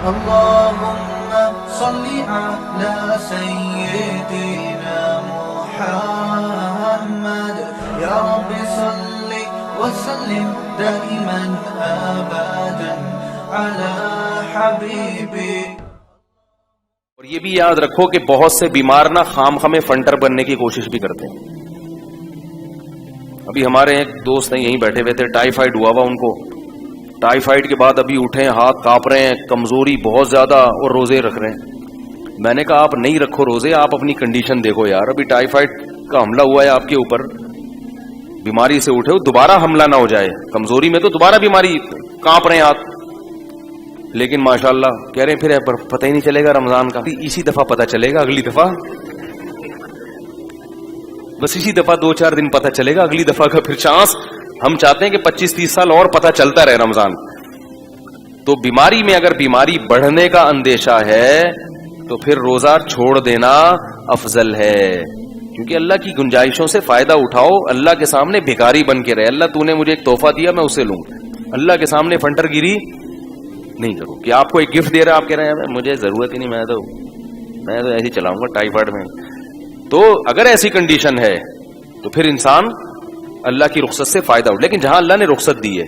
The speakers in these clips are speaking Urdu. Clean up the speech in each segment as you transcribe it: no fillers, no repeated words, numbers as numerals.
اللهم صل على سيدنا محمد يا رب صل وسلم دائما ابدا على حبيبي. اور یہ بھی یاد رکھو کہ بہت سے بیمار نا خام خامے فنٹر بننے کی کوشش بھی کرتے ہیں. ابھی ہمارے ایک دوست ہیں یہیں بیٹھے ہوئے تھے, ٹائیفائڈ ہوا ہوا ان کو. ٹائیفائڈ کے بعد ابھی اٹھے, ہاتھ کانپ رہے ہیں, کمزوری بہت زیادہ, اور روزے رکھ رہے ہیں. میں نے کہا آپ نہیں رکھو روزے, آپ اپنی کنڈیشن دیکھو یار. ابھی ٹائیفائڈ کا حملہ ہوا ہے آپ کے اوپر, بیماری سے اٹھے ہو, دوبارہ حملہ نہ ہو جائے. کمزوری میں تو دوبارہ بیماری, کانپ رہے ہیں ہاتھ. لیکن ماشاءاللہ کہہ رہے ہیں پھر پتہ ہی نہیں چلے گا رمضان کا. اسی دفعہ پتہ چلے گا, اگلی دفعہ بس اسی دفعہ 2-4 دن پتہ چلے گا, اگلی دفعہ کا پھر چانس. ہم چاہتے ہیں کہ 25-30 سال اور پتہ چلتا رہے رمضان. تو بیماری میں اگر بیماری بڑھنے کا اندیشہ ہے تو پھر روزہ چھوڑ دینا افضل ہے, کیونکہ اللہ کی گنجائشوں سے فائدہ اٹھاؤ. اللہ کے سامنے بھکاری بن کے رہے, اللہ تو نے مجھے ایک تحفہ دیا میں اسے لوں. اللہ کے سامنے فنٹر گیری نہیں کرو کہ آپ کو ایک گفٹ دے رہا ہے, آپ کہہ رہے ہیں مجھے ضرورت ہی نہیں, میں تو ایسے ہی چلاؤں گا ٹائیفائڈ میں. تو اگر ایسی کنڈیشن ہے تو پھر انسان اللہ کی رخصت سے فائدہ اٹھا. لیکن جہاں اللہ نے رخصت دی ہے,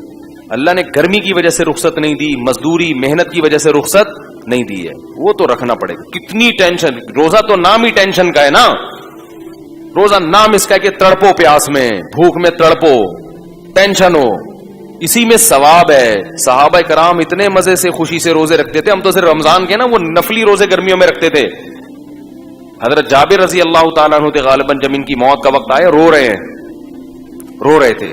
اللہ نے گرمی کی وجہ سے رخصت نہیں دی, مزدوری محنت کی وجہ سے رخصت نہیں دی ہے, وہ تو رکھنا پڑے گا. کتنی ٹینشن, روزہ تو نام ہی ٹینشن کا ہے نا. روزہ نام اس کا ہے کہ تڑپو پیاس میں, بھوک میں تڑپو, ٹینشن ہو, اسی میں ثواب ہے. صحابہ کرام اتنے مزے سے خوشی سے روزے رکھتے تھے. ہم تو صرف رمضان کے نا وہ نفلی روزے گرمیوں میں رکھتے تھے. حضرت جابر رضی اللہ تعالیٰ عنہ تھے غالباً, جب ان کی موت کا وقت آیا رو رہے تھے.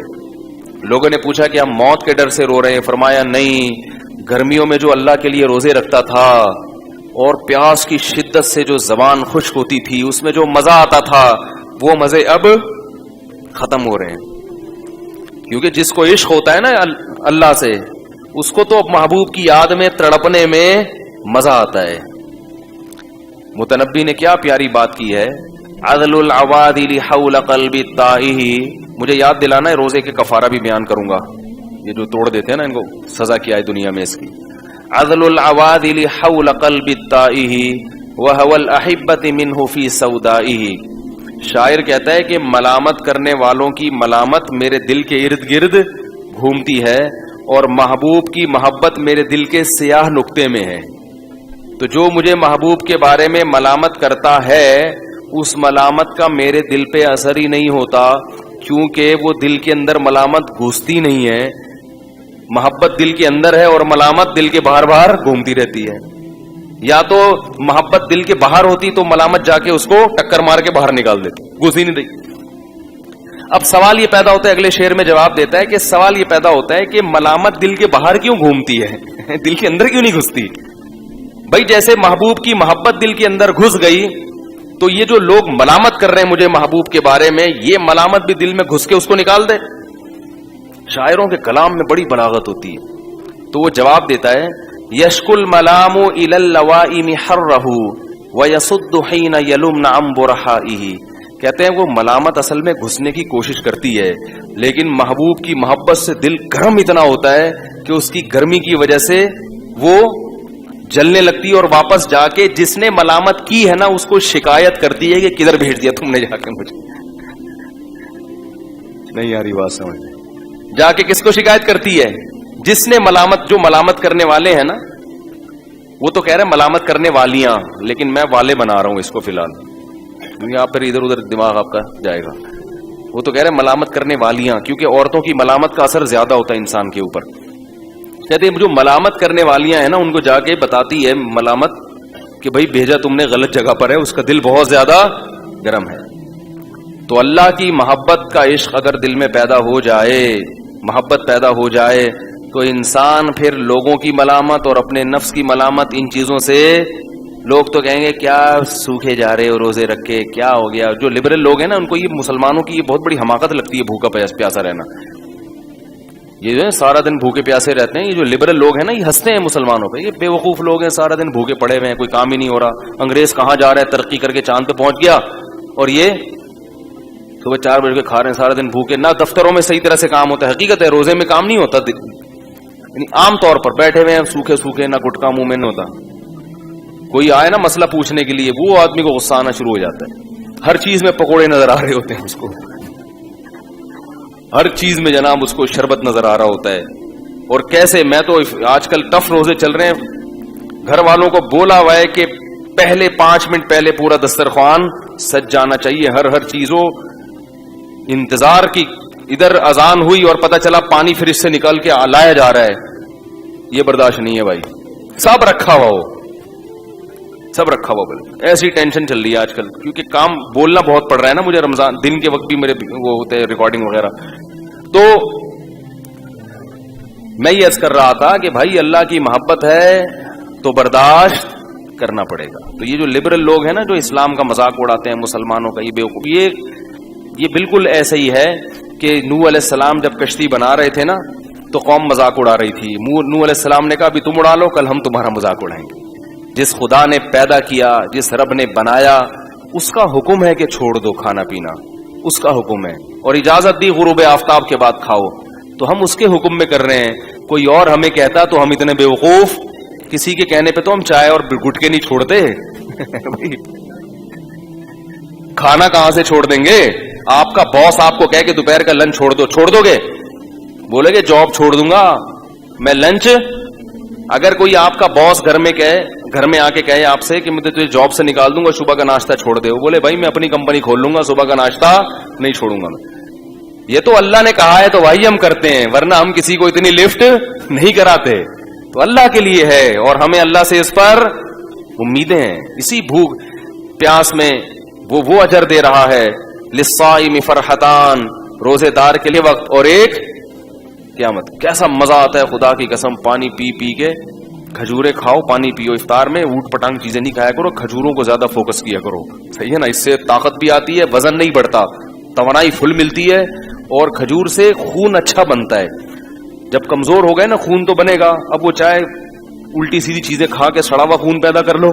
لوگوں نے پوچھا کہ ہم موت کے ڈر سے رو رہے ہیں. فرمایا نہیں, گرمیوں میں جو اللہ کے لیے روزے رکھتا تھا اور پیاس کی شدت سے جو زبان خشک ہوتی تھی, اس میں جو مزہ آتا تھا, وہ مزے اب ختم ہو رہے ہیں. کیونکہ جس کو عشق ہوتا ہے نا اللہ سے, اس کو تو محبوب کی یاد میں تڑپنے میں مزہ آتا ہے. متنبی نے کیا پیاری بات کی ہے, عدل العوادل حول قلب الطائہ. مجھے یاد دلانا ہے, روزے کے کفارہ بھی بیان کروں گا. یہ جو توڑ دیتے ہیں نا, ان کو سزا کیا ہے دنیا میں اس کی. عدل العوادل حول قلب الطائہ وهو الاحبۃ منہ فی سودائہ. شاعر کہتا ہے کہ ملامت کرنے والوں کی ملامت میرے دل کے ارد گرد گھومتی ہے, اور محبوب کی محبت میرے دل کے سیاہ نقطے میں ہے. تو جو مجھے محبوب کے بارے میں ملامت کرتا ہے, اس ملامت کا میرے دل پہ اثر ہی نہیں ہوتا, کیونکہ وہ دل کے اندر ملامت گھستی نہیں ہے. محبت دل کے اندر ہے اور ملامت دل کے باہر باہر گھومتی رہتی ہے. یا تو محبت دل کے باہر ہوتی تو ملامت جا کے اس کو ٹکر مار کے باہر نکال دیتی, گھس ہی نہیں دیتی. اب سوال یہ پیدا ہوتا ہے, اگلے شعر میں جواب دیتا ہے کہ سوال یہ پیدا ہوتا ہے کہ ملامت دل کے باہر کیوں گھومتی ہے, دل کے اندر کیوں نہیں گھستی؟ بھائی جیسے محبوب کی محبت دل کے اندر گھس گئی, تو یہ جو لوگ ملامت کر رہے ہیں مجھے محبوب کے بارے میں, یہ ملامت بھی دل میں گھس کے اس کو نکال دے. شاعروں کے کلام میں بڑی بلاغت ہوتی ہے. تو وہ جواب دیتا ہے, یشک الملام الی اللوائم حرہ ویصد حین یلمن عن برحائہ. کہتے ہیں وہ ملامت اصل میں گھسنے کی کوشش کرتی ہے, لیکن محبوب کی محبت سے دل گرم اتنا ہوتا ہے کہ اس کی گرمی کی وجہ سے وہ جلنے لگتی ہے, اور واپس جا کے جس نے ملامت کی ہے نا اس کو شکایت کرتی ہے کہ کدھر بھیج دیا تم نے جا کے مجھے. نہیں آ رہی بات سمجھ, جا کے کس کو شکایت کرتی ہے؟ جس نے ملامت, جو ملامت کرنے والے ہیں نا, وہ تو کہہ رہے ہیں ملامت کرنے والیاں, لیکن میں والے بنا رہا ہوں اس کو فی الحال, کیونکہ آپ پھر ادھر ادھر دماغ آپ کا جائے گا. وہ تو کہہ رہے ہیں ملامت کرنے والیاں, کیونکہ عورتوں کی ملامت کا اثر زیادہ ہوتا ہے انسان کے اوپر. کہتے ہیں جو ملامت کرنے والیاں ہیں نا, ان کو جا کے بتاتی ہے ملامت کہ بھائی بھیجا تم نے غلط جگہ پر ہے, اس کا دل بہت زیادہ گرم ہے. تو اللہ کی محبت کا عشق اگر دل میں پیدا ہو جائے, محبت پیدا ہو جائے, تو انسان پھر لوگوں کی ملامت اور اپنے نفس کی ملامت, ان چیزوں سے لوگ تو کہیں گے کیا سوکھے جا رہے ہو روزے رکھ کے, کیا ہو گیا. جو لبرل لوگ ہیں نا, ان کو یہ مسلمانوں کی یہ بہت بڑی حماقت لگتی ہے, بھوکا پیاسا رہنا. یہ جو ہے سارا دن بھوکے پیاسے رہتے ہیں, یہ جو لبرل لوگ ہیں نا, یہ ہنستے ہیں مسلمانوں پہ. یہ بے وقوف لوگ ہیں, سارا دن بھوکے پڑے ہوئے ہیں, کوئی کام ہی نہیں ہو رہا. انگریز کہاں جا رہا ہے, ترقی کر کے چاند پہ پہنچ گیا, اور یہ صبح 4 بجے کے کھا رہے ہیں, سارا دن بھوکے. نہ دفتروں میں صحیح طرح سے کام ہوتا ہے. حقیقت ہے روزے میں کام نہیں ہوتا, یعنی عام طور پر بیٹھے ہوئے ہیں سوکھے سوکھے، نہ گٹکا منہ میں نہ ہوتا، کوئی آئے نا مسئلہ پوچھنے کے لیے، وہ آدمی کو غصہ آنا شروع ہو جاتا ہے، ہر چیز میں پکوڑے نظر آ رہے ہوتے ہیں اس کو، ہر چیز میں جناب اس کو شربت نظر آ رہا ہوتا ہے. اور کیسے، میں تو آج کل ٹف روزے چل رہے ہیں، گھر والوں کو بولا ہوا ہے کہ پہلے 5 منٹ پہلے پورا دسترخوان سج جانا چاہیے، ہر چیز ہو، انتظار کی. ادھر اذان ہوئی اور پتہ چلا پانی فریج سے نکال کے لایا جا رہا ہے، یہ برداشت نہیں ہے بھائی. سب رکھا ہوا ہو، سب رکھا ہوا. بل ایسی ٹینشن چل رہی ہے آج کل، کیونکہ کام بولنا بہت پڑ رہا ہے نا مجھے، رمضان دن کے وقت بھی میرے وہ ہوتے ہیں ریکارڈنگ وغیرہ. تو میں یہ عرض کر رہا تھا کہ بھائی اللہ کی محبت ہے تو برداشت کرنا پڑے گا. تو یہ جو لبرل لوگ ہیں نا، جو اسلام کا مذاق اڑاتے ہیں مسلمانوں کا، یہ بیوقوف، یہ بالکل ایسے ہی ہے کہ نوح علیہ السلام جب کشتی بنا رہے تھے نا تو قوم مذاق اڑا رہی تھی. نوح علیہ السلام نے کہا ابھی تم اڑا لو، کل ہم تمہارا مذاق اڑائیں گے. جس خدا نے پیدا کیا، جس رب نے بنایا، اس کا حکم ہے کہ چھوڑ دو کھانا پینا، اس کا حکم ہے، اور اجازت دی غروب آفتاب کے بعد کھاؤ، تو ہم اس کے حکم میں کر رہے ہیں. کوئی اور ہمیں کہتا تو ہم اتنے بیوقوف، کسی کے کہنے پہ تو ہم چائے اور گٹکے نہیں چھوڑتے. کھانا کہاں سے چھوڑ دیں گے؟ آپ کا باس آپ کو کہے کہ دوپہر کا لنچ چھوڑ دو گے؟ بولے گے جاب چھوڑ دوں گا میں، لنچ. اگر کوئی آپ کا باس گھر میں آ کے کہے آپ سے کہ میں تجھے جاب سے نکال دوں گا، صبح کا ناشتہ چھوڑ دے، وہ بولے بھائی میں اپنی کمپنی کھول لوں گا، صبح کا ناشتہ نہیں چھوڑوں گا میں. یہ تو اللہ نے کہا ہے تو بھائی ہم کرتے ہیں، ورنہ ہم کسی کو اتنی لفٹ نہیں کراتے. تو اللہ کے لیے ہے، اور ہمیں اللہ سے اس پر امیدیں ہیں. اسی بھوک پیاس میں وہ اجر دے رہا ہے. للصائم فرحتان، روزے دار کے لیے وقت اور ایک قیامت. کیسا مزہ آتا ہے خدا کی قسم، پانی پی پی کے. کھجورے کھاؤ، پانی پیو، افطار میں اوٹ پٹانگ چیزیں نہیں کھایا کرو، کھجوروں کو زیادہ فوکس کیا کرو، صحیح ہے نا؟ اس سے طاقت بھی آتی ہے، وزن نہیں بڑھتا، توانائی فل ملتی ہے، اور کھجور سے خون اچھا بنتا ہے. جب کمزور ہو گئے نا خون تو بنے گا. اب وہ چاہے الٹی سیدھی چیزیں کھا کے سڑا ہوا خون پیدا کر لو،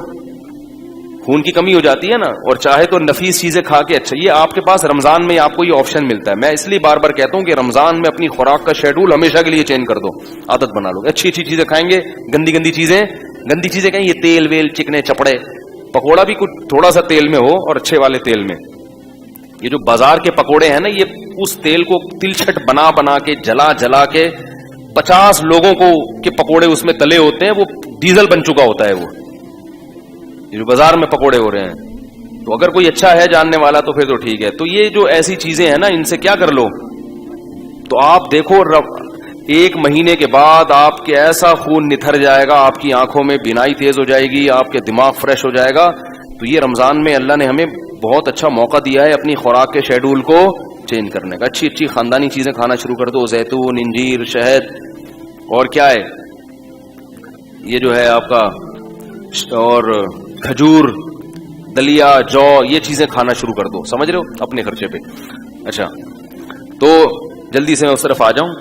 خون کی کمی ہو جاتی ہے نا، اور چاہے تو نفیس چیزیں کھا کے. اچھا یہ آپ کے پاس رمضان میں آپ کو یہ آپشن ملتا ہے. میں اس لیے بار بار کہتا ہوں کہ رمضان میں اپنی خوراک کا شیڈول ہمیشہ کے لیے چینج کر دو، عادت بنا لو. اچھی اچھی چیزیں کھائیں گے، گندی چیزیں کہیں یہ تیل ویل چکنے چپڑے، پکوڑا بھی کچھ تھوڑا سا تیل میں ہو اور اچھے والے تیل میں. یہ جو بازار کے پکوڑے ہیں نا، یہ اس تیل کو تلچھٹ بنا کے جلا کے 50 لوگوں کو کے پکوڑے اس میں تلے ہوتے ہیں، وہ ڈیزل بن چکا ہوتا ہے. وہ یہ جو بازار میں پکوڑے ہو رہے ہیں، تو اگر کوئی اچھا ہے جاننے والا تو پھر تو ٹھیک ہے. تو یہ جو ایسی چیزیں ہیں نا، ان سے کیا کر لو تو آپ دیکھو 1 مہینے کے بعد آپ کے ایسا خون نتھر جائے گا، آپ کی آنکھوں میں بینائی تیز ہو جائے گی، آپ کے دماغ فریش ہو جائے گا. تو یہ رمضان میں اللہ نے ہمیں بہت اچھا موقع دیا ہے اپنی خوراک کے شیڈول کو چینج کرنے کا. اچھی خاندانی چیزیں کھانا شروع کر دو، زیتون، انجیر، شہد، اور کیا ہے یہ جو ہے آپ کا، اور کھجور، دلیا، جو، یہ چیزیں کھانا شروع کر دو. سمجھ رہے ہو؟ اپنے خرچے پہ. اچھا تو جلدی سے میں اس طرف آ جاؤں.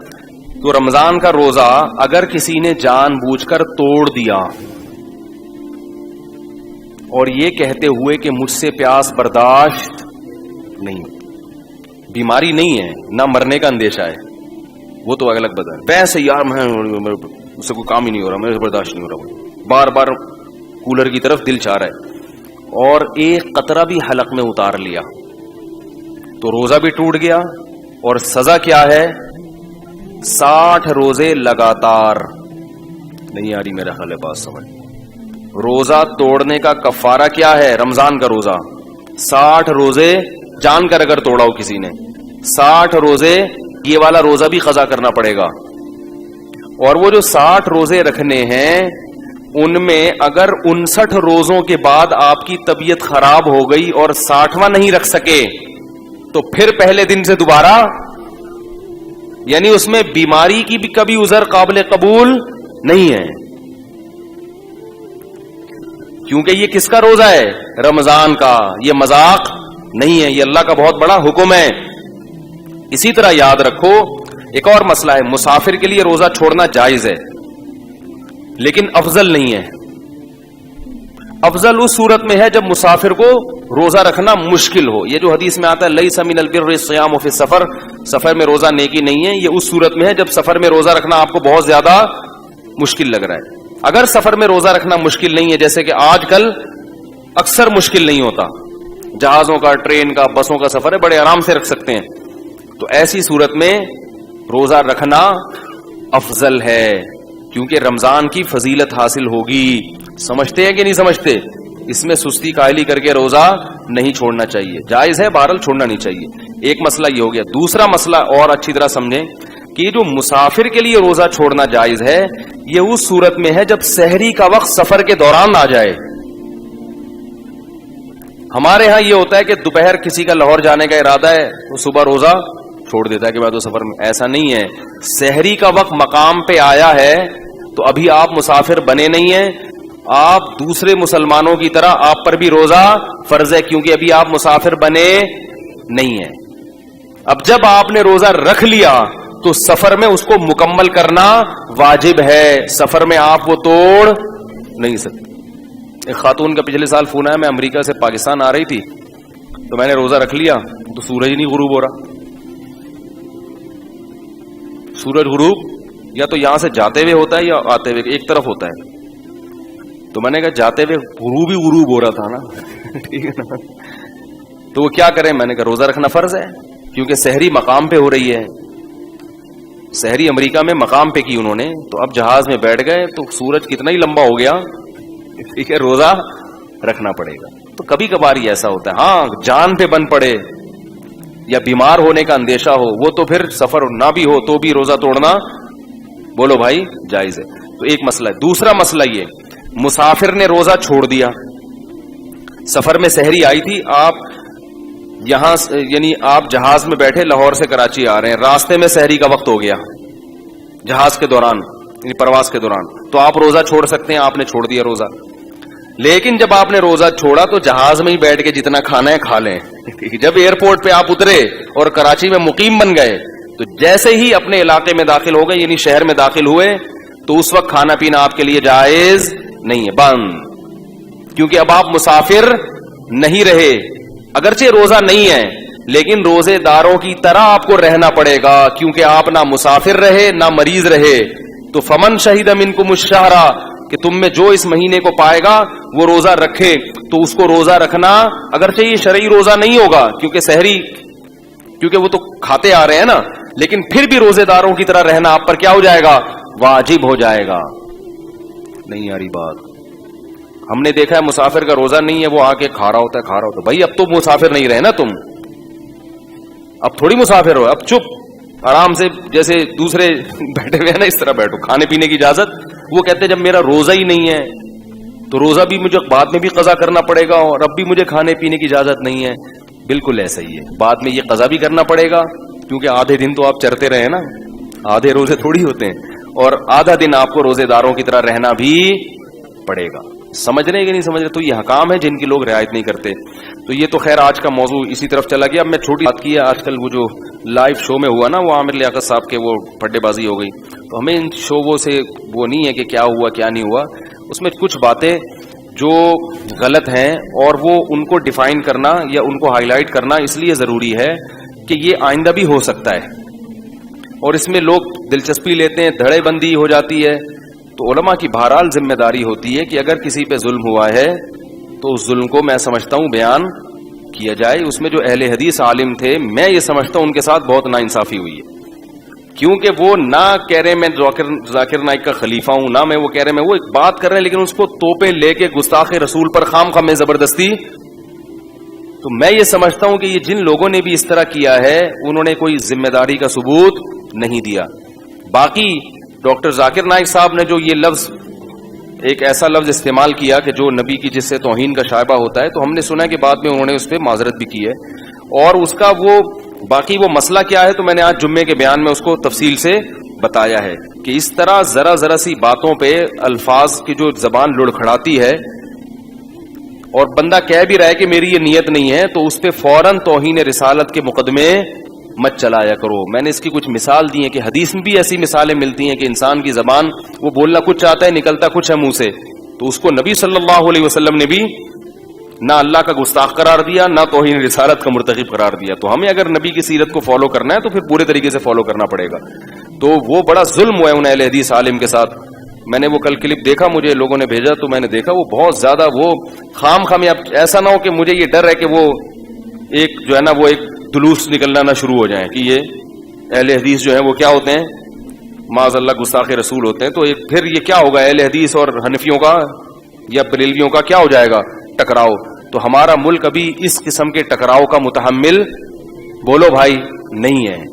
تو رمضان کا روزہ اگر کسی نے جان بوجھ کر توڑ دیا اور یہ کہتے ہوئے کہ مجھ سے پیاس برداشت نہیں، بیماری نہیں ہے، نہ مرنے کا اندیشہ ہے، وہ تو الگ بات ہے. ویسے یار میں مجھ سے کوئی کام ہی نہیں ہو رہا، میرے سے برداشت نہیں ہو رہا، بار بار کولر کی طرف دل چاہ رہا ہے، اور ایک قطرہ بھی حلق میں اتار لیا تو روزہ بھی ٹوٹ گیا. اور سزا کیا ہے؟ 60 روزے لگاتار. نہیں آ رہی میرا خیال ہے بات سمجھ. روزہ توڑنے کا کفارہ کیا ہے؟ رمضان کا روزہ 60 روزے جان کر اگر توڑا ہو کسی نے، 60 روزے، یہ والا روزہ بھی قضا کرنا پڑے گا. اور وہ جو 60 روزے رکھنے ہیں، ان میں اگر 59 روزوں کے بعد آپ کی طبیعت خراب ہو گئی اور 60واں نہیں رکھ سکے تو پھر پہلے دن سے دوبارہ، یعنی اس میں بیماری کی بھی کبھی عذر قابل قبول نہیں ہے. کیونکہ یہ کس کا روزہ ہے؟ رمضان کا. یہ مذاق نہیں ہے، یہ اللہ کا بہت بڑا حکم ہے. اسی طرح یاد رکھو ایک اور مسئلہ ہے، مسافر کے لیے روزہ چھوڑنا جائز ہے لیکن افضل نہیں ہے. افضل اس صورت میں ہے جب مسافر کو روزہ رکھنا مشکل ہو. یہ جو حدیث میں آتا ہے لیس من البر الصیام فی السفر، سفر میں روزہ نیکی نہیں ہے، یہ اس صورت میں ہے جب سفر میں روزہ رکھنا آپ کو بہت زیادہ مشکل لگ رہا ہے. اگر سفر میں روزہ رکھنا مشکل نہیں ہے، جیسے کہ آج کل اکثر مشکل نہیں ہوتا، جہازوں کا، ٹرین کا، بسوں کا سفر ہے، بڑے آرام سے رکھ سکتے ہیں، تو ایسی صورت میں روزہ رکھنا افضل ہے، کیونکہ رمضان کی فضیلت حاصل ہوگی. سمجھتے ہیں کہ نہیں سمجھتے؟ اس میں سستی کاہلی کر کے روزہ نہیں چھوڑنا چاہیے، جائز ہے، بہرحال چھوڑنا نہیں چاہیے. ایک مسئلہ یہ ہو گیا. دوسرا مسئلہ اور اچھی طرح سمجھیں کہ جو مسافر کے لیے روزہ چھوڑنا جائز ہے، یہ اس صورت میں ہے جب سحری کا وقت سفر کے دوران آ جائے. ہمارے ہاں یہ ہوتا ہے کہ دوپہر کسی کا لاہور جانے کا ارادہ ہے، وہ صبح روزہ چھوڑ دیتا ہے کہ میں تو سفر میں. ایسا نہیں ہے. سحری کا وقت مقام پہ آیا ہے تو ابھی آپ مسافر بنے نہیں ہیں، آپ دوسرے مسلمانوں کی طرح آپ پر بھی روزہ فرض ہے، کیونکہ ابھی آپ مسافر بنے نہیں ہیں. اب جب آپ نے روزہ رکھ لیا تو سفر میں اس کو مکمل کرنا واجب ہے، سفر میں آپ وہ توڑ نہیں سکتے. ایک خاتون کا پچھلے سال فون آیا، میں امریکہ سے پاکستان آ رہی تھی تو میں نے روزہ رکھ لیا تو سورج ہی نہیں غروب ہو رہا. سورج غروب یا تو یہاں سے جاتے ہوئے ہوتا ہے یا آتے ہوئے، ایک طرف ہوتا ہے. تو میں نے کہا جاتے ہوئے غروب ہی غروب ہو رہا تھا نا. ٹھیک ہے نا. تو وہ کیا کریں؟ میں نے کہا روزہ رکھنا فرض ہے، کیونکہ سحری مقام پہ ہو رہی ہے. سحری امریکہ میں مقام پہ کی انہوں نے، تو اب جہاز میں بیٹھ گئے تو سورج کتنا ہی لمبا ہو گیا، ٹھیک ہے، روزہ رکھنا پڑے گا. تو کبھی کبھار ہی ایسا ہوتا ہے. ہاں جان پہ بن پڑے یا بیمار ہونے کا اندیشہ ہو، وہ تو پھر سفر نہ بھی ہو تو بھی روزہ توڑنا بولو بھائی جائز ہے. تو ایک مسئلہ ہے. دوسرا مسئلہ یہ، مسافر نے روزہ چھوڑ دیا، سفر میں سحری آئی تھی، آپ یہاں یعنی آپ جہاز میں بیٹھے لاہور سے کراچی آ رہے ہیں، راستے میں سحری کا وقت ہو گیا جہاز کے دوران، یعنی پرواز کے دوران، تو آپ روزہ چھوڑ سکتے ہیں. آپ نے چھوڑ دیا روزہ. لیکن جب آپ نے روزہ چھوڑا تو جہاز میں ہی بیٹھ کے جتنا کھانا ہے کھا لیں. جب ایئرپورٹ پہ آپ اترے اور کراچی میں مقیم بن گئے تو جیسے ہی اپنے علاقے میں داخل ہو گئے، یعنی شہر میں داخل ہوئے، تو اس وقت کھانا پینا آپ کے لیے جائز نہیں ہے، بند. کیونکہ اب آپ مسافر نہیں رہے. اگرچہ روزہ نہیں ہے لیکن روزے داروں کی طرح آپ کو رہنا پڑے گا، کیونکہ آپ نہ مسافر رہے نہ مریض رہے. تو فمن شہید منکم الشہر، کہ تم میں جو اس مہینے کو پائے گا وہ روزہ رکھے. تو اس کو روزہ رکھنا، اگرچہ یہ شرعی روزہ نہیں ہوگا کیونکہ سحری، کیونکہ وہ تو کھاتے آ رہے ہیں نا، لیکن پھر بھی روزے داروں کی طرح رہنا آپ پر کیا ہو جائے گا؟ واجب ہو جائے گا. نہیں آ رہی بات؟ ہم نے دیکھا ہے مسافر کا روزہ نہیں ہے، وہ آ کے کھا رہا ہوتا ہے. بھائی اب تو مسافر نہیں رہے نا تم، اب تھوڑی مسافر ہو، اب چپ آرام سے جیسے دوسرے بیٹھے ہوئے ہیں نا اس طرح بیٹھو. کھانے پینے کی اجازت، وہ کہتے ہیں جب میرا روزہ ہی نہیں ہے تو روزہ بھی مجھے بعد میں بھی قضا کرنا پڑے گا، اور اب بھی مجھے کھانے پینے کی اجازت نہیں ہے. بالکل ایسا ہی ہے، بعد میں یہ قضا بھی کرنا پڑے گا، کیونکہ آدھے دن تو آپ چرتے رہے نا، آدھے روزے تھوڑی ہوتے ہیں، اور آدھا دن آپ کو روزے داروں کی طرح رہنا بھی پڑے گا. سمجھ رہے کہ نہیں سمجھ رہے؟ تو یہ حکام ہے جن کی لوگ رعایت نہیں کرتے. تو یہ تو خیر آج کا موضوع اسی طرف چلا گیا. اب میں چھوٹی بات کی ہے، آج کل وہ جو لائیو شو میں ہوا نا، وہ عامر لیاقت صاحب کے وہ پھڈے بازی ہو گئی. تو ہمیں ان شووں سے وہ نہیں ہے کہ کیا ہوا کیا نہیں ہوا، اس میں کچھ باتیں جو غلط ہیں اور وہ ان کو ڈیفائن کرنا یا ان کو ہائی لائٹ کرنا اس لیے ضروری ہے کہ یہ آئندہ بھی ہو سکتا ہے، اور اس میں لوگ دلچسپی لیتے ہیں، دھڑے بندی ہو جاتی ہے. تو علماء کی بہرحال ذمہ داری ہوتی ہے کہ اگر کسی پہ ظلم ہوا ہے تو اس ظلم کو میں سمجھتا ہوں بیان کیا جائے. اس میں جو اہل حدیث عالم تھے، میں یہ سمجھتا ہوں ان کے ساتھ بہت ناانصافی ہوئی ہے، کیونکہ وہ نہ کہہ رہے میں ذاکر نائک کا خلیفہ ہوں، نہ میں وہ کہہ رہے میں وہ ایک بات کر رہے ہیں، لیکن اس کو توپے لے کے گستاخ رسول پر خام خواہ میں زبردستی. تو میں یہ سمجھتا ہوں کہ یہ جن لوگوں نے بھی اس طرح کیا ہے انہوں نے کوئی ذمہ داری کا ثبوت نہیں دیا. باقی ڈاکٹر ذاکر نائک صاحب نے جو یہ لفظ، ایک ایسا لفظ استعمال کیا کہ جو نبی کی جس سے توہین کا شائبہ ہوتا ہے، تو ہم نے سنا کہ بعد میں انہوں نے اس پہ معذرت بھی کی ہے، اور اس کا وہ باقی وہ مسئلہ کیا ہے تو میں نے آج جمعے کے بیان میں اس کو تفصیل سے بتایا ہے کہ اس طرح ذرا سی باتوں پہ الفاظ کی جو زبان لڑکھڑاتی ہے اور بندہ کہہ بھی رہا ہے کہ میری یہ نیت نہیں ہے، تو اس پہ فوراً توہین رسالت کے مقدمے مت چلایا کرو. میں نے اس کی کچھ مثال دی ہیں کہ حدیث میں بھی ایسی مثالیں ملتی ہیں کہ انسان کی زبان وہ بولنا کچھ چاہتا ہے، نکلتا کچھ ہے منہ سے، تو اس کو نبی صلی اللہ علیہ وسلم نے بھی نہ اللہ کا گستاخ قرار دیا، نہ توہین رسالت کا مرتکب قرار دیا. تو ہمیں اگر نبی کی سیرت کو فالو کرنا ہے تو پھر پورے طریقے سے فالو کرنا پڑے گا. تو وہ بڑا ظلم ہوا ہے ان اہل حدیث عالم کے ساتھ میں نے وہ کل کلپ دیکھا, مجھے لوگوں نے بھیجا تو میں نے دیکھا وہ بہت زیادہ وہ خام خام. اب ایسا نہ ہو کہ مجھے یہ ڈر ہے کہ وہ ایک جو ہے نا وہ ایک دلوس نکلنا نہ شروع ہو جائیں کہ یہ اہل حدیث جو ہیں وہ کیا ہوتے ہیں, معاذ اللہ گستاخ رسول ہوتے ہیں. تو پھر یہ کیا ہوگا اہل حدیث اور حنفیوں کا یا بریلویوں کا کیا ہو جائے گا ٹکراؤ. تو ہمارا ملک ابھی اس قسم کے ٹکراؤ کا متحمل بولو بھائی نہیں ہے.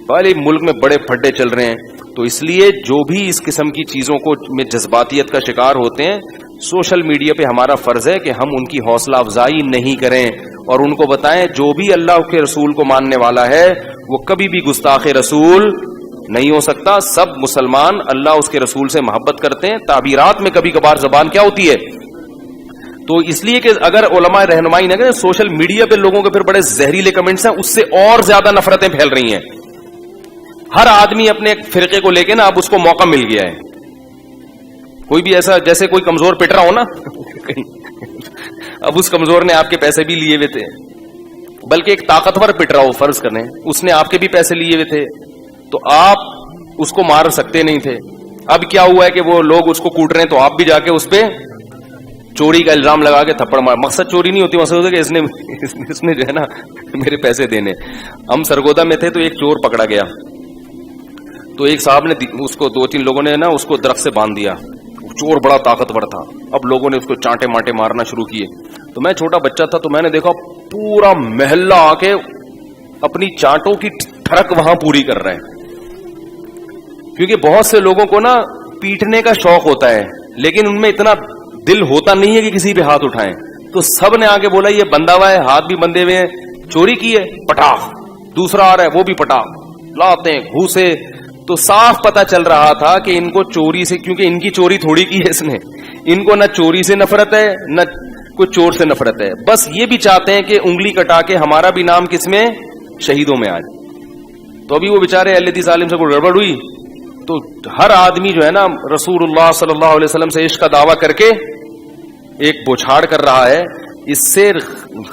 بھائی ملک میں بڑے پھڈے چل رہے ہیں. تو اس لیے جو بھی اس قسم کی چیزوں کو میں جذباتیت کا شکار ہوتے ہیں, سوشل میڈیا پہ ہمارا فرض ہے کہ ہم ان کی حوصلہ افزائی نہیں کریں اور ان کو بتائیں جو بھی اللہ کے رسول کو ماننے والا ہے وہ کبھی بھی گستاخ رسول نہیں ہو سکتا. سب مسلمان اللہ اس کے رسول سے محبت کرتے ہیں. تعبیرات میں کبھی کبھار زبان کیا ہوتی ہے, تو اس لیے کہ اگر علماء رہنمائی نہ کریں, سوشل میڈیا پہ لوگوں کے پھر بڑے زہریلے کمنٹس ہیں, اس سے اور زیادہ نفرتیں پھیل رہی ہیں. ہر آدمی اپنے ایک فرقے کو لے کے نا اب اس کو موقع مل گیا ہے. کوئی بھی ایسا جیسے کوئی کمزور پٹ رہا ہو نا اب اس کمزور نے آپ کے پیسے بھی لیے ہوئے تھے, بلکہ ایک طاقتور پٹ رہا ہو فرض کریں, اس نے آپ کے بھی پیسے لیے ہوئے تھے, تو آپ اس کو مار سکتے نہیں تھے. اب کیا ہوا ہے کہ وہ لوگ اس کو کوٹ رہے ہیں تو آپ بھی جا کے اس پہ چوری کا الزام لگا کے تھپڑ مار. مقصد چوری نہیں ہوتی, مقصد ہوتا ہے کہ اس نے جو ہے نا میرے پیسے دینے. ہم سرگودا میں تھے تو ایک چور پکڑا گیا, تو ایک صاحب نے اس کو 2-3 لوگوں نے نا اس کو درخت سے باندھ دیا. چور بڑا طاقتور تھا. اب لوگوں نے اس کو چانٹے مانٹے مارنا شروع کیے. تو میں چھوٹا بچہ تھا تو میں نے دیکھا پورا محلہ آ کے اپنی چانٹوں کی ٹھڑک وہاں پوری کر رہے ہیں, کیونکہ بہت سے لوگوں کو نا پیٹنے کا شوق ہوتا ہے لیکن ان میں اتنا دل ہوتا نہیں ہے کہ کسی پہ ہاتھ اٹھائیں. تو سب نے آگے بولا یہ بندہ ہوا ہے, ہاتھ بھی بندے ہوئے ہیں, چوری کی ہے پٹاخ, دوسرا آ رہا ہے وہ بھی پٹاخ, لاتے ہیں گھوسے. تو صاف پتا چل رہا تھا کہ ان کو چوری سے, کیونکہ ان کی چوری تھوڑی کی ہے اس نے, ان کو نہ چوری سے نفرت ہے نہ کوئی چور سے نفرت ہے, بس یہ بھی چاہتے ہیں کہ انگلی کٹا کے ہمارا بھی نام کس میں, شہیدوں میں آ جائے. تو ابھی وہ بیچارے اہل حدیث عالم سے کوئی گڑبڑ ہوئی تو ہر آدمی جو ہے نا رسول اللہ صلی اللہ علیہ وسلم سے عشق کا دعویٰ کر کے ایک بوچھاڑ کر رہا ہے. اس سے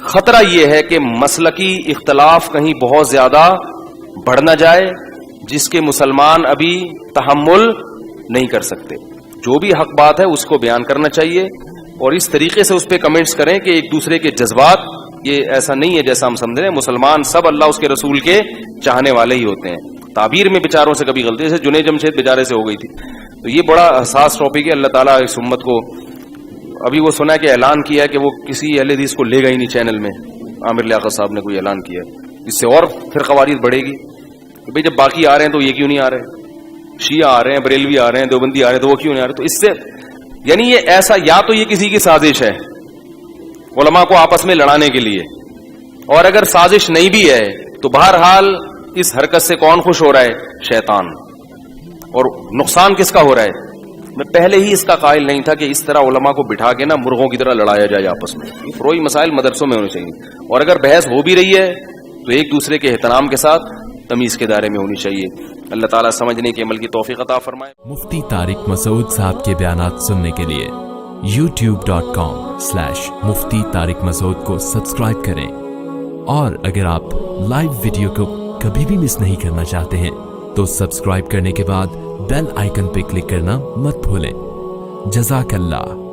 خطرہ یہ ہے کہ مسلکی اختلاف کہیں بہت زیادہ بڑھ نہ جائے جس کے مسلمان ابھی تحمل نہیں کر سکتے. جو بھی حق بات ہے اس کو بیان کرنا چاہیے اور اس طریقے سے اس پہ کمنٹس کریں کہ ایک دوسرے کے جذبات, یہ ایسا نہیں ہے جیسا ہم سمجھ رہے ہیں. مسلمان سب اللہ اس کے رسول کے چاہنے والے ہی ہوتے ہیں. تعبیر میں بیچاروں سے کبھی غلطی, جیسے جنید جمشید بیچارے سے ہو گئی تھی. تو یہ بڑا حساس ٹاپک ہے. اللہ تعالیٰ اس امت کو, ابھی وہ سنا کہ اعلان کیا ہے کہ وہ کسی اہل حدیث کو لے گا ہی نہیں چینل میں. عامر لیاقت صاحب نے کوئی اعلان کیا, اس سے اور پھر قواریت بڑھے گی. بھئی جب باقی آ رہے ہیں تو یہ کیوں نہیں آ رہے, شیعہ آ رہے ہیں, بریلوی آ رہے ہیں, دیوبندی آ رہے ہیں, تو وہ کیوں نہیں آ رہے. تو اس سے یعنی یہ ایسا, یا تو یہ کسی کی سازش ہے علماء کو آپس میں لڑانے کے لیے, اور اگر سازش نہیں بھی ہے تو بہرحال اس حرکت سے کون خوش ہو رہا ہے, شیطان. اور نقصان کس کا ہو رہا ہے. میں پہلے ہی اس کا قائل نہیں تھا کہ اس طرح علماء کو بٹھا کے نا مرغوں کی طرح لڑایا جائے آپس میں. یہ فروعی مسائل مدرسوں میں ہونے چاہیے, اور اگر بحث ہو بھی رہی ہے تو ایک دوسرے کے احترام کے ساتھ تمیز کے دائرے میں ہونی چاہیے. اللہ تعالیٰ سمجھنے کے عمل کی توفیق عطا فرمائے. مفتی طارق مسعود صاحب کے بیانات سننے کے لیے youtube.com/مفتی طارق مسعود کو سبسکرائب کریں, اور اگر آپ لائیو ویڈیو کو کبھی بھی مس نہیں کرنا چاہتے ہیں تو سبسکرائب کرنے کے بعد بیل آئیکن پہ کلک کرنا مت بھولیں. جزاک اللہ.